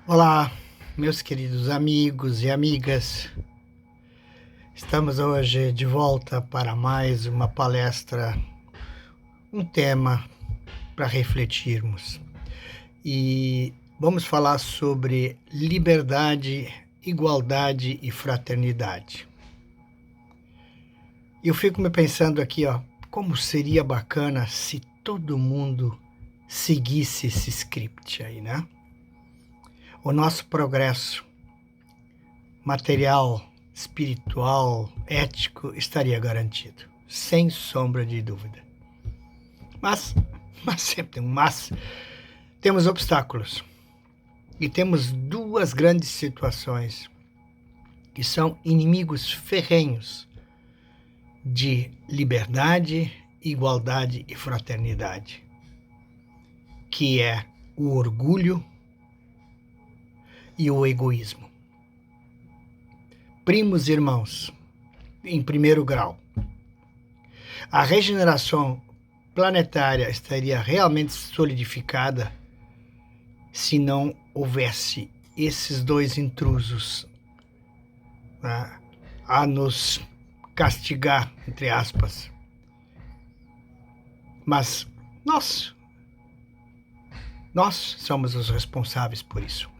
Olá, meus queridos amigos e amigas. Estamos hoje de volta para mais uma palestra, um tema para refletirmos. E vamos falar sobre liberdade, igualdade e fraternidade. Eu fico me pensando aqui, como seria bacana se todo mundo seguisse esse script aí, né? O nosso progresso material, espiritual, ético estaria garantido, sem sombra de dúvida. Mas sempre tem um mas, temos obstáculos. E temos duas grandes situações que são inimigos ferrenhos de liberdade, igualdade e fraternidade, que é o orgulho e o egoísmo. Primos e irmãos, em primeiro grau, a regeneração planetária estaria realmente solidificada se não houvesse esses dois intrusos, né, a nos castigar, entre aspas. Mas nós somos os responsáveis por isso.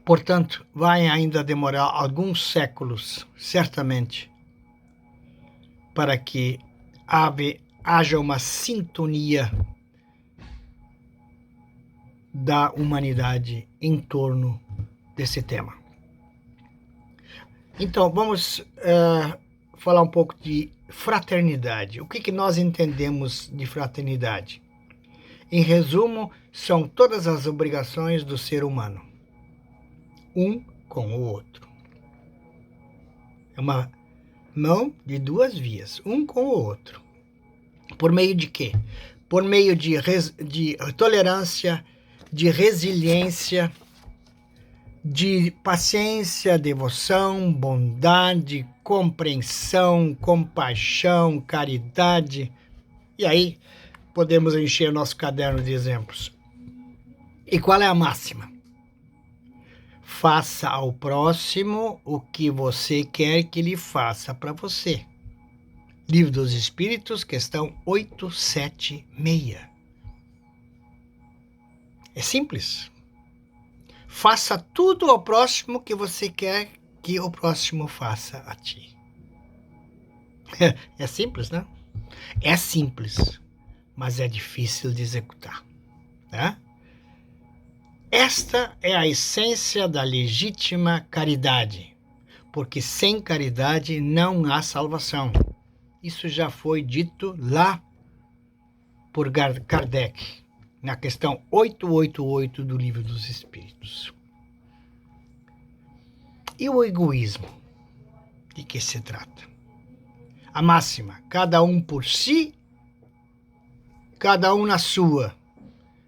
Portanto, vai ainda demorar alguns séculos, certamente, para que haja uma sintonia da humanidade em torno desse tema. Então, vamos falar um pouco de fraternidade. O que nós entendemos de fraternidade? Em resumo, são todas as obrigações do ser humano, um com o outro. É uma mão de duas vias, um com o outro. Por meio de quê? Por meio de tolerância, de resiliência, de paciência, devoção, bondade, compreensão, compaixão, caridade. E aí podemos encher nosso caderno de exemplos. E qual é a máxima? Faça ao próximo o que você quer que ele faça para você. Livro dos Espíritos, questão 876. É simples. Faça tudo ao próximo que você quer que o próximo faça a ti. É simples, né? É simples, mas é difícil de executar, né? Esta é a essência da legítima caridade, porque sem caridade não há salvação. Isso já foi dito lá por Kardec, na questão 888 do Livro dos Espíritos. E o egoísmo? De que se trata? A máxima, cada um por si, cada um na sua.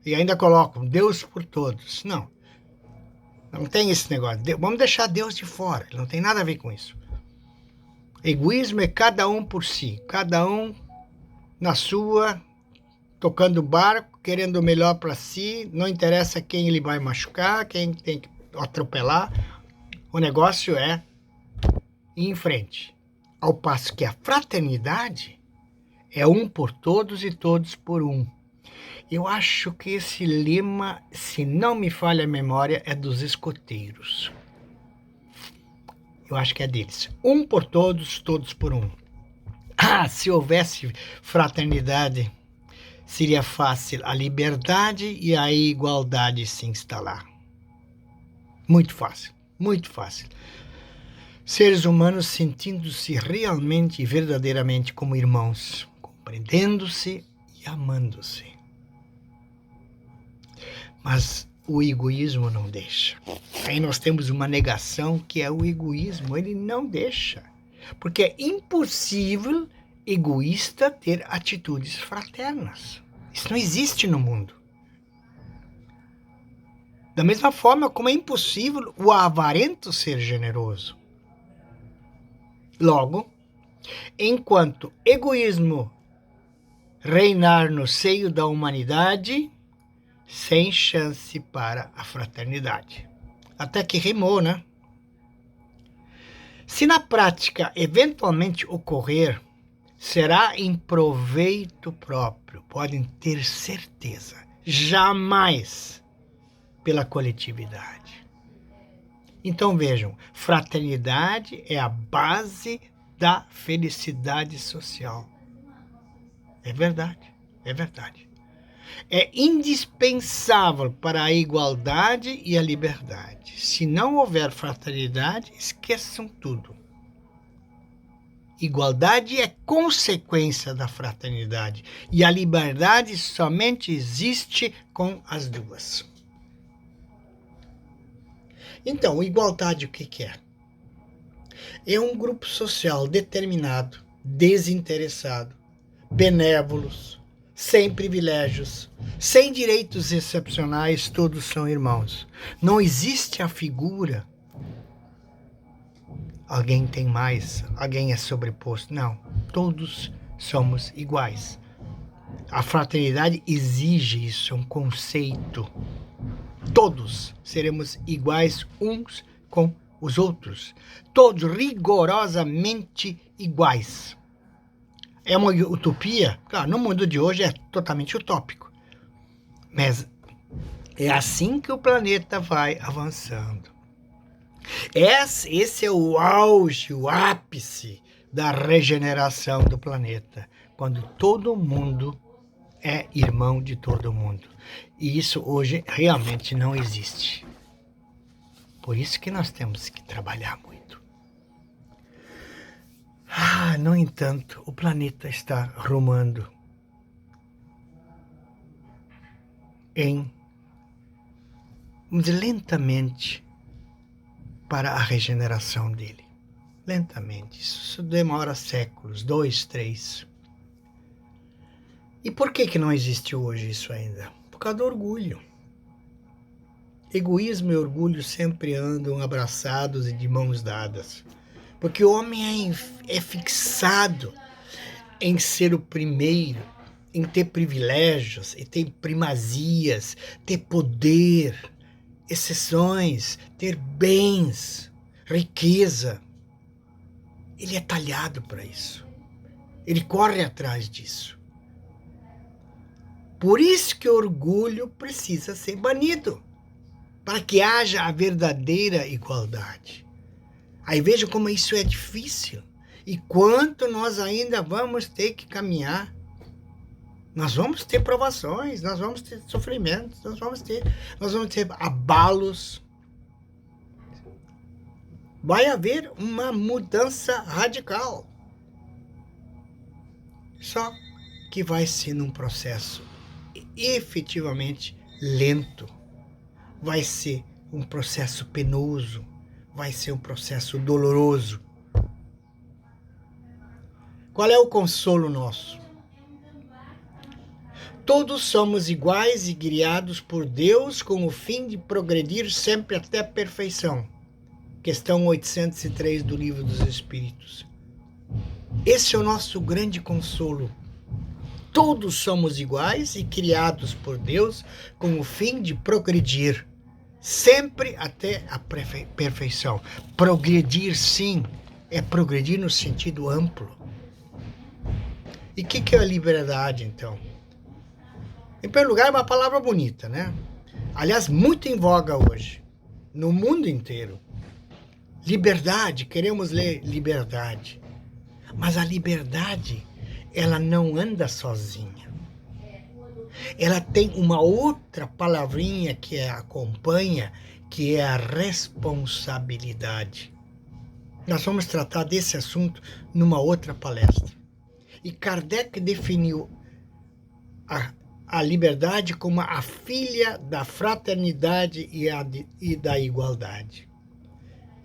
E ainda colocam Deus por todos. Não tem esse negócio. Vamos deixar Deus de fora, não tem nada a ver com isso. Egoísmo é cada um por si, cada um na sua, tocando o barco, querendo o melhor para si, não interessa quem ele vai machucar, quem tem que atropelar. O negócio é ir em frente. Ao passo que a fraternidade é um por todos e todos por um. Eu acho que esse lema, se não me falha a memória, é dos escoteiros. Eu acho que é deles. Um por todos, todos por um. Se houvesse fraternidade, seria fácil a liberdade e a igualdade se instalar. Muito fácil, muito fácil. Seres humanos sentindo-se realmente e verdadeiramente como irmãos, compreendendo-se e amando-se. Mas o egoísmo não deixa. Aí nós temos uma negação que é o egoísmo. Ele não deixa. Porque é impossível egoísta ter atitudes fraternas. Isso não existe no mundo. Da mesma forma como é impossível o avarento ser generoso. Logo, enquanto egoísmo reinar no seio da humanidade, sem chance para a fraternidade. Até que rimou, né? Se na prática eventualmente ocorrer, será em proveito próprio, podem ter certeza, jamais pela coletividade. Então vejam, fraternidade é a base da felicidade social. É verdade, é verdade. É indispensável para a igualdade e a liberdade. Se não houver fraternidade, esqueçam tudo. Igualdade é consequência da fraternidade e a liberdade somente existe com as duas. Então, igualdade o que é? É um grupo social determinado, desinteressado, benévolos, sem privilégios, sem direitos excepcionais, todos são irmãos. Não existe a figura alguém tem mais, alguém é sobreposto. Não, todos somos iguais. A fraternidade exige isso, é um conceito. Todos seremos iguais uns com os outros. Todos rigorosamente iguais. É uma utopia? Claro, no mundo de hoje é totalmente utópico. Mas é assim que o planeta vai avançando. Esse é o auge, o ápice da regeneração do planeta, quando todo mundo é irmão de todo mundo. E isso hoje realmente não existe. Por isso que nós temos que trabalhar muito. No entanto, o planeta está rumando vamos dizer, lentamente para a regeneração dele. Lentamente. Isso demora séculos, 2, 3. E por que não existe hoje isso ainda? Por causa do orgulho. Egoísmo e orgulho sempre andam abraçados e de mãos dadas. Porque o homem é fixado em ser o primeiro, em ter privilégios, em ter primazias, ter poder, exceções, ter bens, riqueza. Ele é talhado para isso. Ele corre atrás disso. Por isso que o orgulho precisa ser banido, para que haja a verdadeira igualdade. Aí veja como isso é difícil e quanto nós ainda vamos ter que caminhar. Nós vamos ter provações, nós vamos ter sofrimentos, nós vamos ter abalos. Vai haver uma mudança radical. Só que vai ser num processo efetivamente lento. Vai ser um processo penoso, vai ser um processo doloroso. Qual é o consolo nosso? Todos somos iguais e criados por Deus com o fim de progredir sempre até a perfeição. Questão 803 do Livro dos Espíritos. Esse é o nosso grande consolo. Todos somos iguais e criados por Deus com o fim de progredir sempre até a perfeição. Progredir, sim, é progredir no sentido amplo. E o que é a liberdade, então? Em primeiro lugar, é uma palavra bonita, né? Aliás, muito em voga hoje, no mundo inteiro. Liberdade, queremos ler liberdade. Mas a liberdade, ela não anda sozinha. Ela tem uma outra palavrinha que a acompanha, que é a responsabilidade. Nós vamos tratar desse assunto numa outra palestra. E Kardec definiu a liberdade como a filha da fraternidade e da igualdade.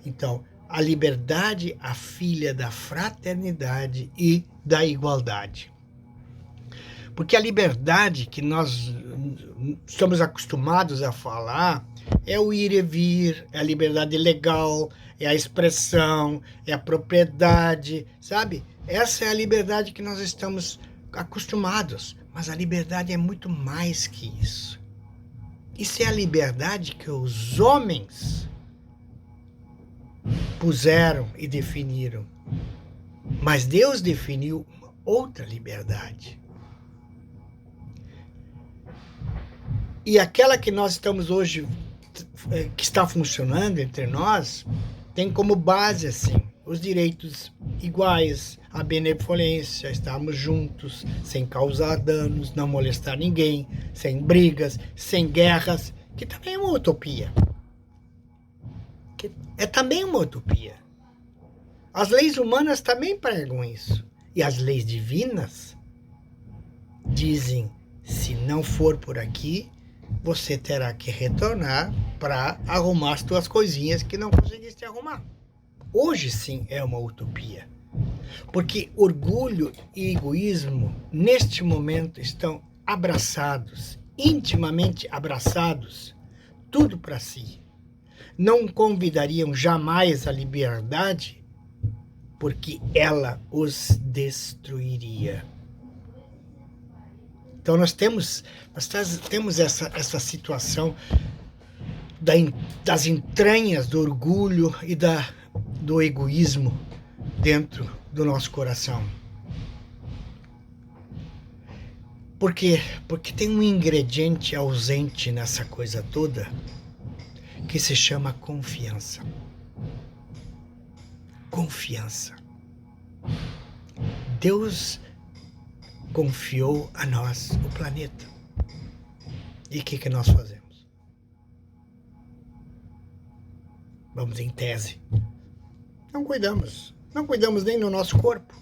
Então, a liberdade, a filha da fraternidade e da igualdade. Porque a liberdade que nós estamos acostumados a falar é o ir e vir, é a liberdade legal, é a expressão, é a propriedade, sabe? Essa é a liberdade que nós estamos acostumados. Mas a liberdade é muito mais que isso. Isso é a liberdade que os homens puseram e definiram. Mas Deus definiu outra liberdade. E aquela que nós estamos hoje, que está funcionando entre nós, tem como base assim, os direitos iguais, a benevolência, estarmos juntos, sem causar danos, não molestar ninguém, sem brigas, sem guerras, que também é uma utopia. Que é também uma utopia. As leis humanas também pregam isso. E as leis divinas dizem, se não for por aqui, você terá que retornar para arrumar as tuas coisinhas que não conseguiste arrumar. Hoje sim é uma utopia. Porque orgulho e egoísmo, neste momento, estão abraçados, intimamente abraçados, tudo para si. Não convidariam jamais a liberdade, porque ela os destruiria. Então nós temos essa situação das entranhas do orgulho e do egoísmo dentro do nosso coração. Por quê? Porque tem um ingrediente ausente nessa coisa toda que se chama confiança. Confiança. Deus confiou a nós o planeta. E o que nós fazemos? Vamos em tese. Não cuidamos. Não cuidamos nem do nosso corpo.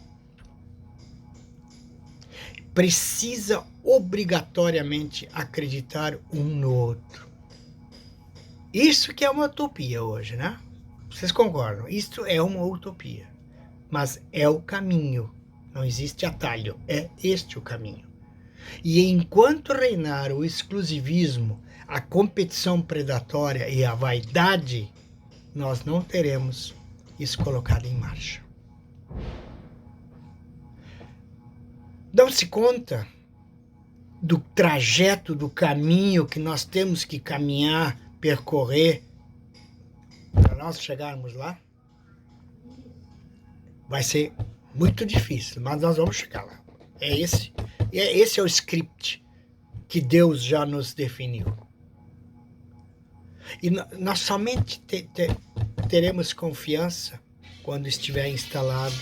Precisa obrigatoriamente acreditar um no outro. Isso que é uma utopia hoje, né? Vocês concordam? Isso é uma utopia. Mas é o caminho. Não existe atalho, é este o caminho. E enquanto reinar o exclusivismo, a competição predatória e a vaidade, nós não teremos isso colocado em marcha. Dão-se conta do trajeto, do caminho que nós temos que caminhar, percorrer, para nós chegarmos lá? Vai ser muito difícil, mas nós vamos chegar lá. Esse é o script que Deus já nos definiu. E nós somente teremos confiança quando estiver instalado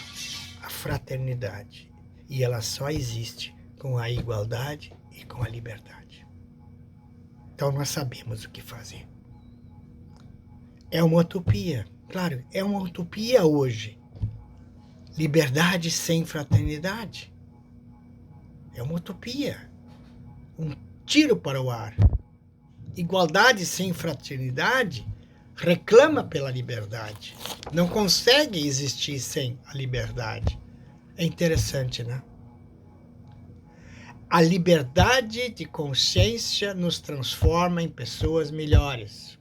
a fraternidade. E ela só existe com a igualdade e com a liberdade. Então nós sabemos o que fazer. É uma utopia, claro, é uma utopia hoje. Liberdade sem fraternidade. É uma utopia. Um tiro para o ar. Igualdade sem fraternidade reclama pela liberdade. Não consegue existir sem a liberdade. É interessante, né? A liberdade de consciência nos transforma em pessoas melhores,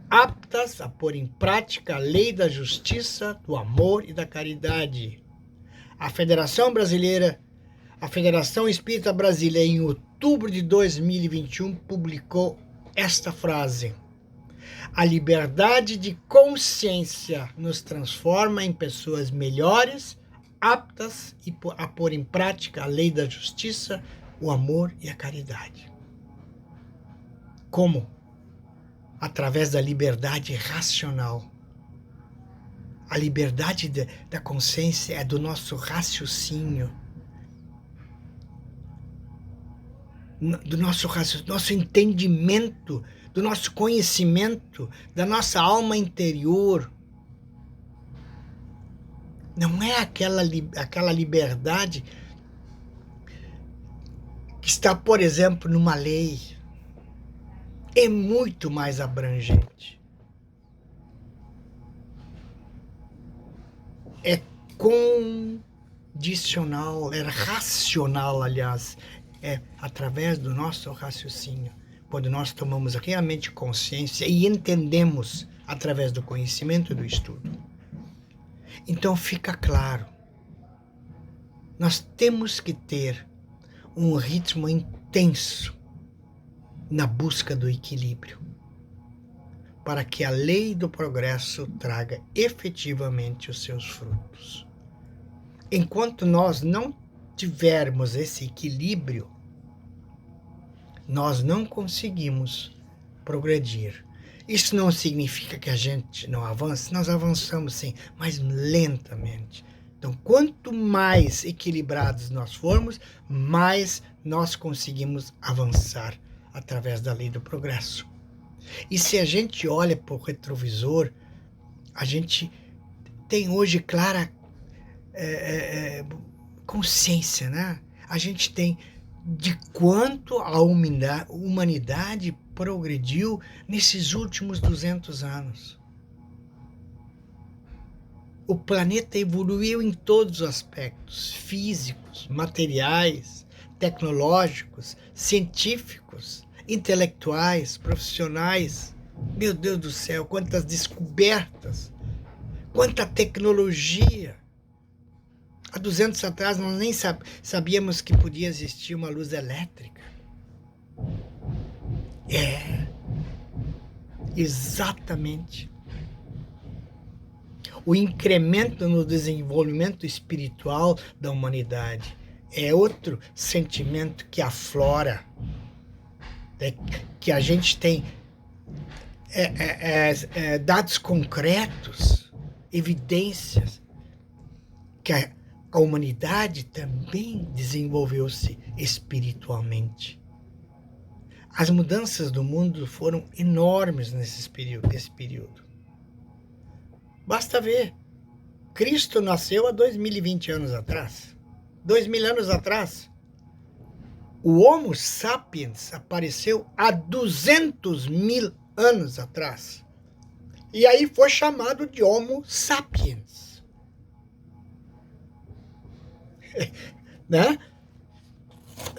aptas a pôr em prática a lei da justiça, do amor e da caridade. A Federação Espírita Brasileira, em outubro de 2021, publicou esta frase: a liberdade de consciência nos transforma em pessoas melhores, aptas a pôr em prática a lei da justiça, o amor e a caridade. Como? Através da liberdade racional. A liberdade da consciência é do nosso raciocínio, do nosso entendimento, do nosso conhecimento, da nossa alma interior. Não é aquela liberdade que está, por exemplo, numa lei. É muito mais abrangente. É condicional, é racional, aliás. É através do nosso raciocínio, quando nós tomamos realmente consciência e entendemos através do conhecimento e do estudo. Então fica claro, nós temos que ter um ritmo intenso na busca do equilíbrio, para que a lei do progresso traga efetivamente os seus frutos. Enquanto nós não tivermos esse equilíbrio, nós não conseguimos progredir. Isso não significa que a gente não avance, nós avançamos sim, mas lentamente. Então, quanto mais equilibrados nós formos, mais nós conseguimos avançar através da lei do progresso. E se a gente olha para o retrovisor, a gente tem hoje clara consciência, né? A gente tem de quanto a humanidade progrediu nesses últimos 200 anos. O planeta evoluiu em todos os aspectos, físicos, materiais, tecnológicos, científicos, intelectuais, profissionais. Meu Deus do céu, quantas descobertas, quanta tecnologia. Há 200 atrás nós nem sabíamos que podia existir uma luz elétrica. Exatamente. O incremento no desenvolvimento espiritual da humanidade é outro sentimento que aflora, que a gente tem dados concretos, evidências, que a humanidade também desenvolveu-se espiritualmente. As mudanças do mundo foram enormes nesse período. Basta ver. Cristo nasceu há 2020 anos atrás. 2000 anos atrás. O Homo sapiens apareceu há 200.000 anos atrás. E aí foi chamado de Homo sapiens. Né?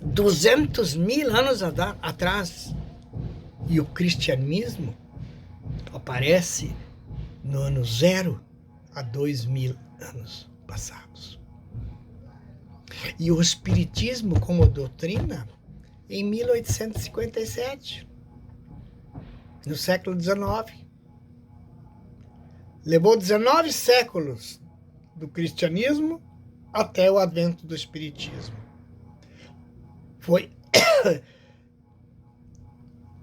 200.000 anos atrás. E o cristianismo aparece no ano 0 há 2.000 anos passados. E o espiritismo como doutrina em 1857, no século XIX. Levou 19 séculos do cristianismo até o advento do espiritismo. Foi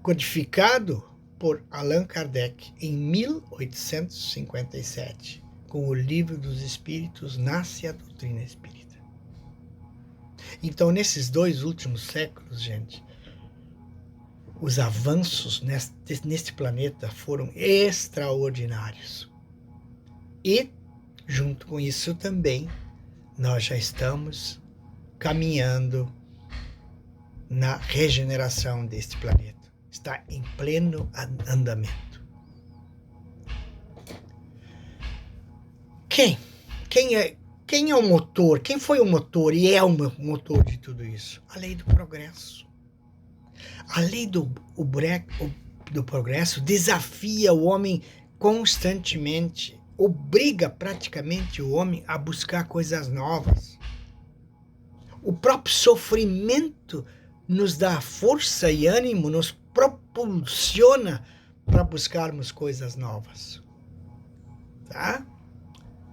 codificado por Allan Kardec em 1857, com o Livro dos Espíritos, nasce a doutrina espírita. Então, nesses 2 últimos séculos, gente, os avanços neste planeta foram extraordinários. E, junto com isso também, nós já estamos caminhando na regeneração deste planeta. Está em pleno andamento. Quem é o motor? Quem foi o motor e é o motor de tudo isso? A lei do progresso. A lei do progresso desafia o homem constantemente, obriga praticamente o homem a buscar coisas novas. O próprio sofrimento nos dá força e ânimo, nos propulsiona para buscarmos coisas novas. Tá?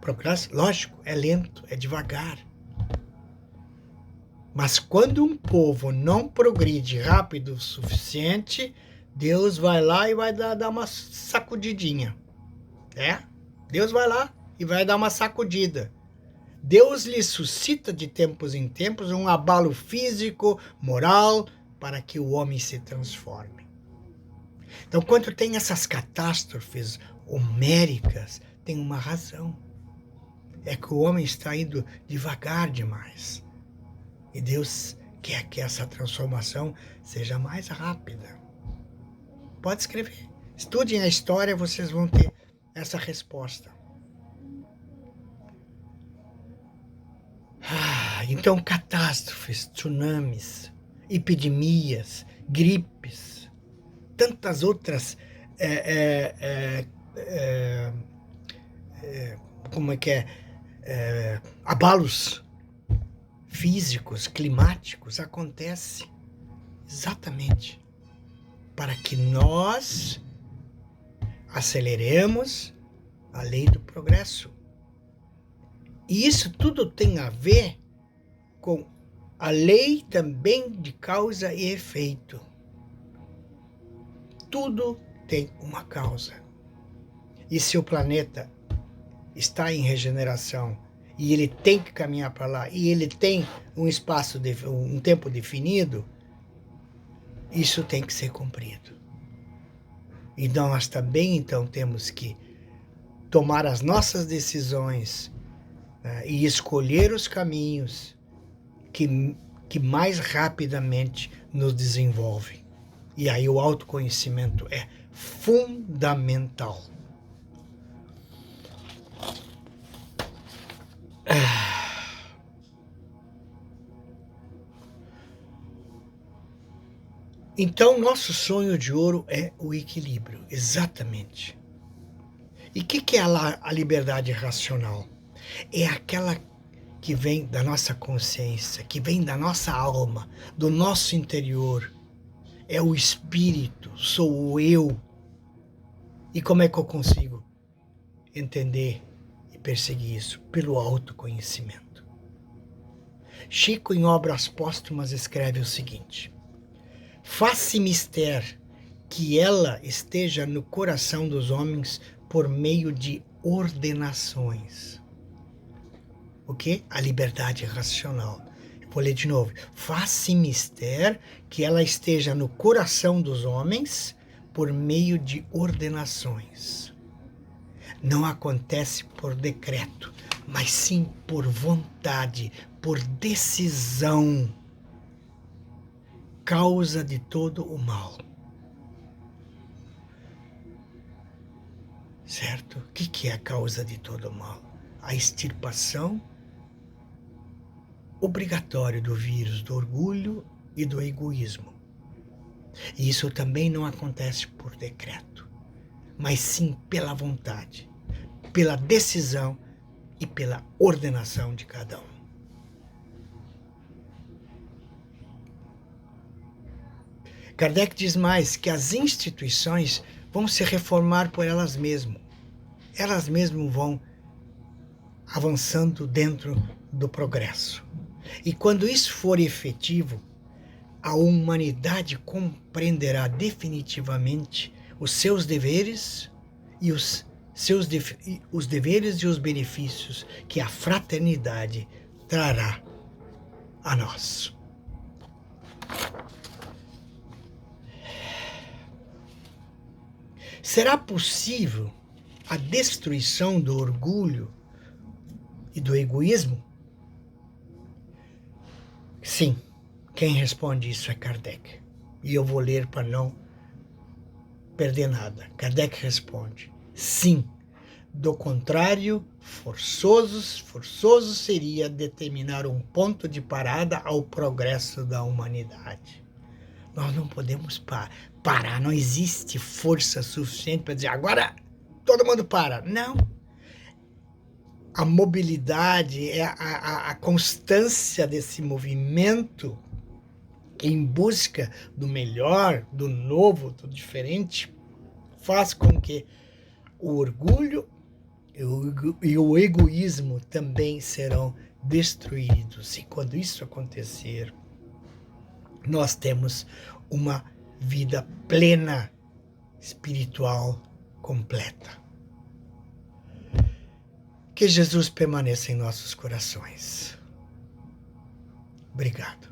Progresso, lógico, é lento, é devagar. Mas quando um povo não progride rápido o suficiente, Deus vai lá e vai dar uma sacudidinha. Deus vai lá e vai dar uma sacudida. Deus lhe suscita de tempos em tempos um abalo físico, moral, para que o homem se transforme. Então, quando tem essas catástrofes homéricas, tem uma razão. É que o homem está indo devagar demais. E Deus quer que essa transformação seja mais rápida. Pode escrever. Estudem a história, vocês vão ter essa resposta. Então, catástrofes, tsunamis, epidemias, gripes, tantas outras abalos físicos, climáticos acontecem exatamente para que nós aceleremos a lei do progresso. E isso tudo tem a ver com a lei também de causa e efeito. Tudo tem uma causa. E se o planeta está em regeneração e ele tem que caminhar para lá e ele tem um tempo definido, isso tem que ser cumprido. E nós também, então, temos que tomar as nossas decisões, né, e escolher os caminhos que mais rapidamente nos desenvolvem. E aí o autoconhecimento é fundamental. Então, nosso sonho de ouro é o equilíbrio, exatamente. E o que é a liberdade racional? É aquela que vem da nossa consciência, que vem da nossa alma, do nosso interior. É o espírito, sou o eu. E como é que eu consigo entender e perseguir isso? Pelo autoconhecimento. Chico, em Obras Póstumas, escreve o seguinte: faz-se mister que ela esteja no coração dos homens por meio de ordenações. O quê? A liberdade racional. Eu vou ler de novo. Faz-se mister que ela esteja no coração dos homens por meio de ordenações. Não acontece por decreto, mas sim por vontade, por decisão. Causa de todo o mal. Certo? O que é a causa de todo o mal? A extirpação obrigatória do vírus do orgulho e do egoísmo. E isso também não acontece por decreto, mas sim pela vontade, pela decisão e pela ordenação de cada um. Kardec diz mais que as instituições vão se reformar por elas mesmas. Elas mesmas vão avançando dentro do progresso. E quando isso for efetivo, a humanidade compreenderá definitivamente os seus deveres e os deveres e os benefícios que a fraternidade trará a nós. Será possível a destruição do orgulho e do egoísmo? Sim, quem responde isso é Kardec. E eu vou ler para não perder nada. Kardec responde: sim. Do contrário, forçoso seria determinar um ponto de parada ao progresso da humanidade. Nós não podemos parar, não existe força suficiente para dizer agora todo mundo para. Não. A mobilidade, a constância desse movimento em busca do melhor, do novo, do diferente, faz com que o orgulho e o egoísmo também serão destruídos. E quando isso acontecer, nós temos uma vida plena, espiritual, completa. Que Jesus permaneça em nossos corações. Obrigado.